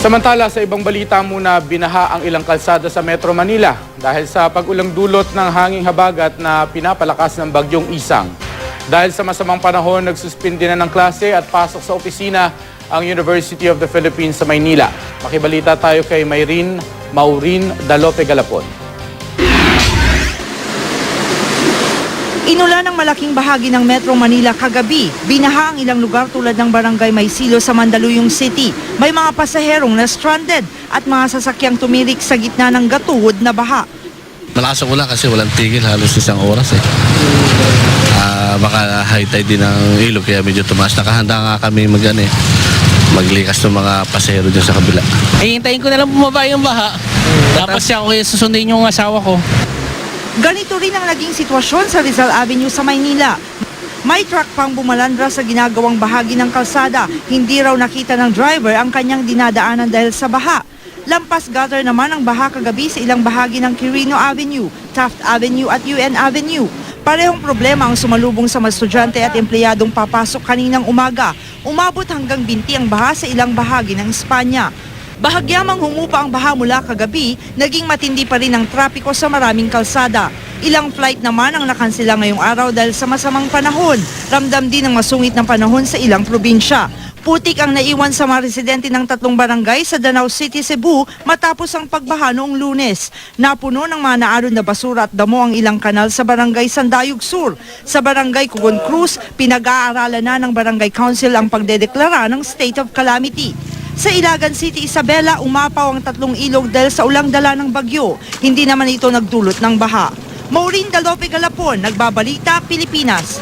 Samantala, sa ibang balita muna, binaha ang ilang kalsada sa Metro Manila dahil sa pag-ulang dulot ng hanging habagat na pinapalakas ng bagyong Isang. Dahil sa masamang panahon, nagsuspindi na ng klase at pasok sa opisina ang University of the Philippines sa Maynila. Makibalita tayo kay Maureen Dalope Galapon. Inulan ng malaking bahagi ng Metro Manila kagabi. Binaha ang ilang lugar tulad ng Barangay Maysilo sa Mandaluyong City. May mga pasaherong na stranded at mga sasakyang tumirik sa gitna ng gatuhod na baha. Malakas ang ulan kasi walang tigil, halos isang oras eh. Baka high tide din ng ilog kaya medyo tumaas. Nakahanda nga kami maglikas ng mga pasahero dyan sa kabila. Hintayin ko na lang bumaba yung baha. Tapos siya ako susundin yung asawa ko. Ganito rin ang naging sitwasyon sa Rizal Avenue sa Maynila. May truck pang bumalandra sa ginagawang bahagi ng kalsada. Hindi raw nakita ng driver ang kanyang dinadaanan dahil sa baha. Lampas gutter naman ang baha kagabi sa ilang bahagi ng Quirino Avenue, Taft Avenue at UN Avenue. Parehong problema ang sumalubong sa mga estudyante at empleyadong papasok kaninang umaga. Umabot hanggang binti ang baha sa ilang bahagi ng Espanya. Bahagyamang humupa ang baha mula kagabi, naging matindi pa rin ang trapiko sa maraming kalsada. Ilang flight naman ang nakansela ngayong araw dahil sa masamang panahon. Ramdam din ang masungit ng panahon sa ilang probinsya. Putik ang naiwan sa mga residente ng 3 barangay sa Danau City, Cebu matapos ang pagbaha noong Lunes. Napuno ng mga naalon na basura at damo ang ilang kanal sa barangay Sandayog Sur. Sa barangay Cugon Cruz, pinag-aaralan na ng barangay council ang pagdedeklara ng state of calamity. Sa Ilagan City, Isabela, umapaw ang 3 ilog dahil sa ulang dala ng bagyo. Hindi naman ito nagdulot ng baha. Maureen Dalope Galapon, Nagbabalita, Pilipinas.